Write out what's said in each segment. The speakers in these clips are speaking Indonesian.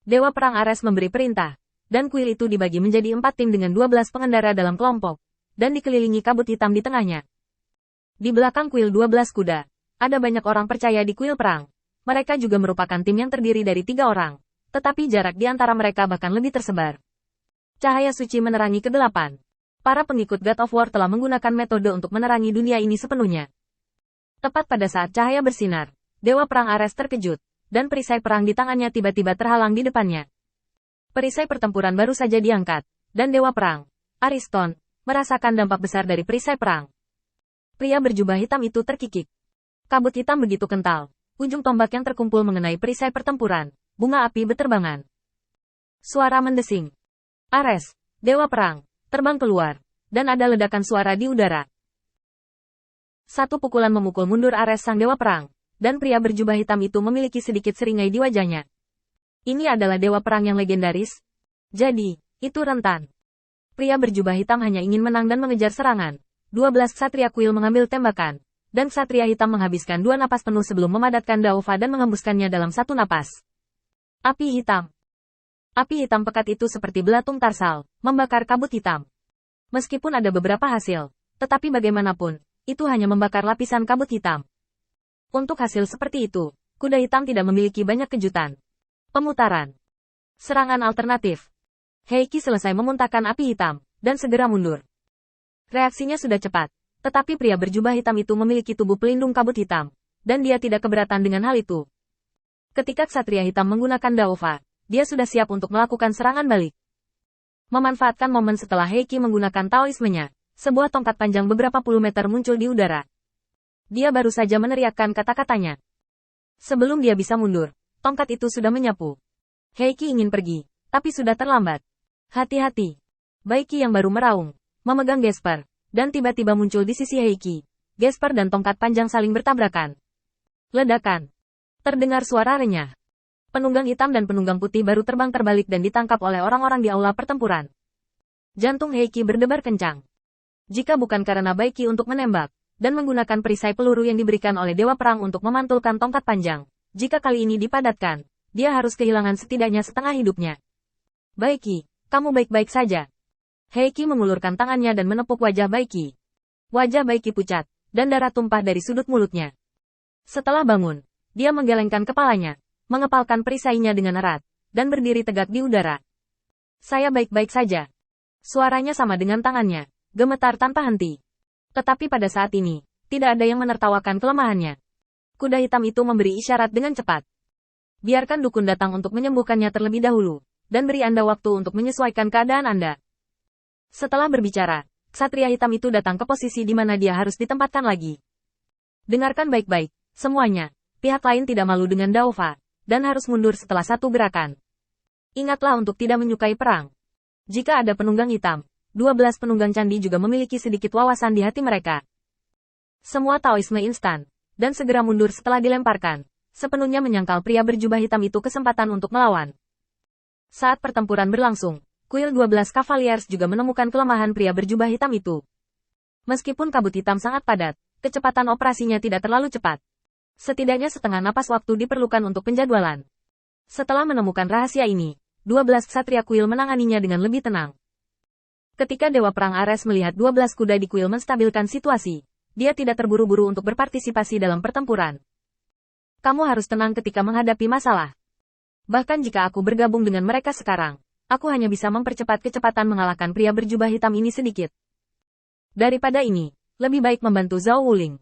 Dewa Perang Ares memberi perintah, dan kuil itu dibagi menjadi 4 tim dengan 12 pengendara dalam kelompok, dan dikelilingi kabut hitam di tengahnya. Di belakang kuil 12 kuda, ada banyak orang percaya di kuil perang. Mereka juga merupakan tim yang terdiri dari 3 orang, tetapi jarak di antara mereka bahkan lebih tersebar. Cahaya suci menerangi kegelapan. Para pengikut God of War telah menggunakan metode untuk menerangi dunia ini sepenuhnya. Tepat pada saat cahaya bersinar, Dewa Perang Ares terkejut, dan perisai perang di tangannya tiba-tiba terhalang di depannya. Perisai pertempuran baru saja diangkat, dan Dewa Perang, Ariston, merasakan dampak besar dari perisai perang. Pria berjubah hitam itu terkikik. Kabut hitam begitu kental, ujung tombak yang terkumpul mengenai perisai pertempuran, bunga api beterbangan. Suara mendesing. Ares, Dewa Perang, terbang keluar, dan ada ledakan suara di udara. Satu pukulan memukul mundur Ares sang Dewa Perang, dan pria berjubah hitam itu memiliki sedikit seringai di wajahnya. Ini adalah Dewa Perang yang legendaris. Jadi, itu rentan. Pria berjubah hitam hanya ingin menang dan mengejar serangan. 12 ksatria kuil mengambil tembakan, dan ksatria hitam menghabiskan 2 napas penuh sebelum memadatkan Daova dan menghembuskannya dalam 1 napas. Api hitam. Api hitam pekat itu seperti belatung tarsal, membakar kabut hitam. Meskipun ada beberapa hasil, tetapi bagaimanapun, itu hanya membakar lapisan kabut hitam. Untuk hasil seperti itu, kuda hitam tidak memiliki banyak kejutan. Pemutaran. Serangan alternatif. Heiki selesai memuntahkan api hitam, dan segera mundur. Reaksinya sudah cepat, tetapi pria berjubah hitam itu memiliki tubuh pelindung kabut hitam, dan dia tidak keberatan dengan hal itu. Ketika ksatria hitam menggunakan Daova, dia sudah siap untuk melakukan serangan balik. Memanfaatkan momen setelah Heiki menggunakan Taoismenya, sebuah tongkat panjang beberapa puluh meter muncul di udara. Dia baru saja meneriakkan kata-katanya. Sebelum dia bisa mundur, tongkat itu sudah menyapu. Heiki ingin pergi, tapi sudah terlambat. Hati-hati. Baiki yang baru meraung, memegang Gesper, dan tiba-tiba muncul di sisi Heiki. Gesper dan tongkat panjang saling bertabrakan. Ledakan. Terdengar suara renyah. Penunggang hitam dan penunggang putih baru terbang terbalik dan ditangkap oleh orang-orang di aula pertempuran. Jantung Heiki berdebar kencang. Jika bukan karena Baiki untuk menembak, dan menggunakan perisai peluru yang diberikan oleh Dewa Perang untuk memantulkan tongkat panjang, jika kali ini dipadatkan, dia harus kehilangan setidaknya setengah hidupnya. Baiki, kamu baik-baik saja. Heiki mengulurkan tangannya dan menepuk wajah Baiki. Wajah Baiki pucat, dan darah tumpah dari sudut mulutnya. Setelah bangun, dia menggelengkan kepalanya, mengepalkan perisainya dengan erat, dan berdiri tegak di udara. Saya baik-baik saja. Suaranya sama dengan tangannya, gemetar tanpa henti. Tetapi pada saat ini, tidak ada yang menertawakan kelemahannya. Kuda hitam itu memberi isyarat dengan cepat. Biarkan dukun datang untuk menyembuhkannya terlebih dahulu, dan beri Anda waktu untuk menyesuaikan keadaan Anda. Setelah berbicara, ksatria hitam itu datang ke posisi di mana dia harus ditempatkan lagi. Dengarkan baik-baik, semuanya. Pihak lain tidak malu dengan Daova, dan harus mundur setelah satu gerakan. Ingatlah untuk tidak menyukai perang. Jika ada penunggang hitam, 12 penunggang candi juga memiliki sedikit wawasan di hati mereka. Semua Taoisme instan, dan segera mundur setelah dilemparkan, sepenuhnya menyangkal pria berjubah hitam itu kesempatan untuk melawan. Saat pertempuran berlangsung, kuil 12 Cavaliers juga menemukan kelemahan pria berjubah hitam itu. Meskipun kabut hitam sangat padat, kecepatan operasinya tidak terlalu cepat. Setidaknya setengah napas waktu diperlukan untuk penjadwalan. Setelah menemukan rahasia ini, 12 ksatria kuil menanganinya dengan lebih tenang. Ketika Dewa Perang Ares melihat 12 kuda di kuil menstabilkan situasi, dia tidak terburu-buru untuk berpartisipasi dalam pertempuran. Kamu harus tenang ketika menghadapi masalah. Bahkan jika aku bergabung dengan mereka sekarang, aku hanya bisa mempercepat kecepatan mengalahkan pria berjubah hitam ini sedikit. Daripada ini, lebih baik membantu Zhao Wuling.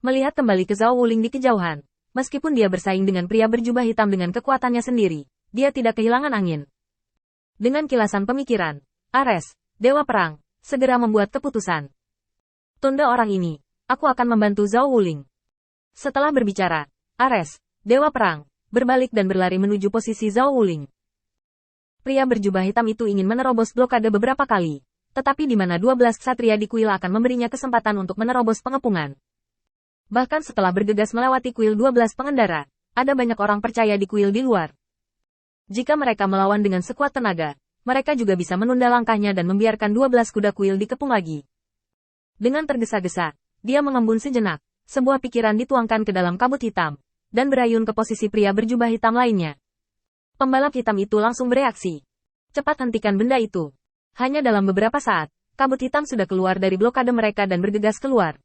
Melihat kembali ke Zhao Wuling di kejauhan, meskipun dia bersaing dengan pria berjubah hitam dengan kekuatannya sendiri, dia tidak kehilangan angin. Dengan kilasan pemikiran, Ares, Dewa Perang, segera membuat keputusan. Tunda orang ini, aku akan membantu Zhao Wuling. Setelah berbicara, Ares, Dewa Perang, berbalik dan berlari menuju posisi Zhao Wuling. Pria berjubah hitam itu ingin menerobos blokade beberapa kali, tetapi di mana 12 ksatria di kuil akan memberinya kesempatan untuk menerobos pengepungan. Bahkan setelah bergegas melewati kuil 12 pengendara, ada banyak orang percaya di kuil di luar. Jika mereka melawan dengan sekuat tenaga, mereka juga bisa menunda langkahnya dan membiarkan 12 kuda kuil dikepung lagi. Dengan tergesa-gesa, dia mengembun sejenak, sebuah pikiran dituangkan ke dalam kabut hitam, dan berayun ke posisi pria berjubah hitam lainnya. Pembalap hitam itu langsung bereaksi. Cepat hentikan benda itu. Hanya dalam beberapa saat, kabut hitam sudah keluar dari blokade mereka dan bergegas keluar.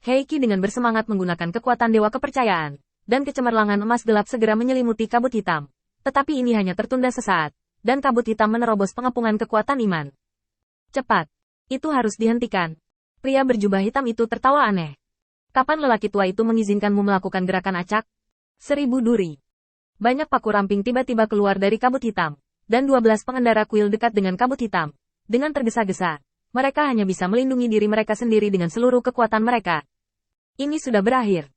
Heiki dengan bersemangat menggunakan kekuatan dewa kepercayaan, dan kecemerlangan emas gelap segera menyelimuti kabut hitam. Tetapi ini hanya tertunda sesaat, dan kabut hitam menerobos pengepungan kekuatan iman. Cepat. Itu harus dihentikan. Pria berjubah hitam itu tertawa aneh. Kapan lelaki tua itu mengizinkanmu melakukan gerakan acak? 1000 duri. Banyak paku ramping tiba-tiba keluar dari kabut hitam, dan 12 pengendara kuil dekat dengan kabut hitam. Dengan tergesa-gesa, mereka hanya bisa melindungi diri mereka sendiri dengan seluruh kekuatan mereka. Ini sudah berakhir.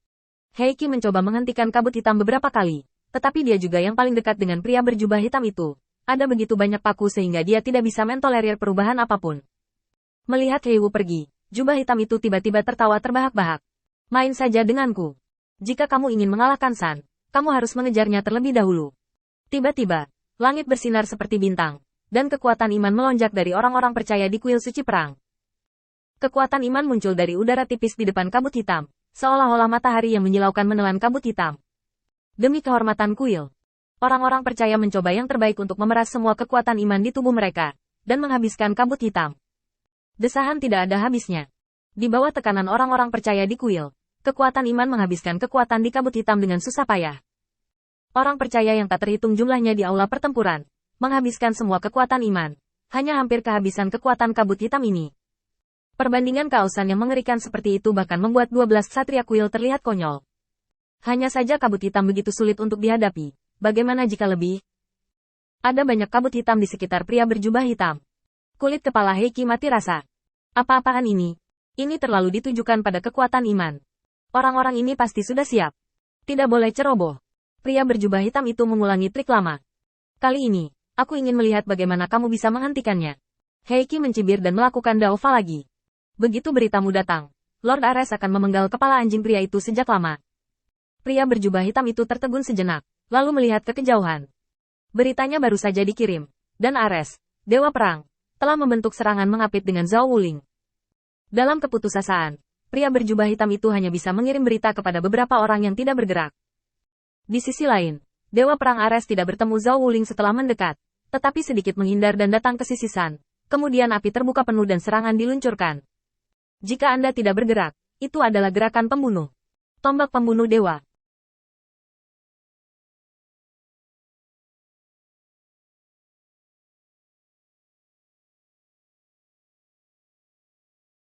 Heiki mencoba menghentikan kabut hitam beberapa kali, tetapi dia juga yang paling dekat dengan pria berjubah hitam itu. Ada begitu banyak paku sehingga dia tidak bisa mentolerir perubahan apapun. Melihat Heiwu pergi, jubah hitam itu tiba-tiba tertawa terbahak-bahak. Main saja denganku. Jika kamu ingin mengalahkan San, kamu harus mengejarnya terlebih dahulu. Tiba-tiba, langit bersinar seperti bintang, dan kekuatan iman melonjak dari orang-orang percaya di kuil suci perang. Kekuatan iman muncul dari udara tipis di depan kabut hitam, seolah-olah matahari yang menyilaukan menelan kabut hitam. Demi kehormatan kuil, orang-orang percaya mencoba yang terbaik untuk memeras semua kekuatan iman di tubuh mereka, dan menghabiskan kabut hitam. Desahan tidak ada habisnya. Di bawah tekanan orang-orang percaya di kuil, kekuatan iman menghabiskan kekuatan di kabut hitam dengan susah payah. Orang percaya yang tak terhitung jumlahnya di aula pertempuran, menghabiskan semua kekuatan iman, hanya hampir kehabisan kekuatan kabut hitam ini. Perbandingan kaosan yang mengerikan seperti itu bahkan membuat 12 ksatria kuil terlihat konyol. Hanya saja kabut hitam begitu sulit untuk dihadapi. Bagaimana jika lebih? Ada banyak kabut hitam di sekitar pria berjubah hitam. Kulit kepala Heiki mati rasa. Apa-apaan ini? Ini terlalu ditujukan pada kekuatan iman. Orang-orang ini pasti sudah siap. Tidak boleh ceroboh. Pria berjubah hitam itu mengulangi trik lama. Kali ini, aku ingin melihat bagaimana kamu bisa menghentikannya. Heiki mencibir dan melakukan daofa lagi. Begitu beritamu datang, Lord Ares akan memenggal kepala anjing pria itu sejak lama. Pria berjubah hitam itu tertegun sejenak, lalu melihat ke kejauhan. Beritanya baru saja dikirim, dan Ares, Dewa Perang, telah membentuk serangan mengapit dengan Zhao Wuling. Dalam keputusasaan, pria berjubah hitam itu hanya bisa mengirim berita kepada beberapa orang yang tidak bergerak. Di sisi lain, Dewa Perang Ares tidak bertemu Zhao Wuling setelah mendekat, tetapi sedikit menghindar dan datang ke sisi San. Kemudian api terbuka penuh dan serangan diluncurkan. Jika Anda tidak bergerak, itu adalah gerakan pembunuh. Tombak pembunuh dewa.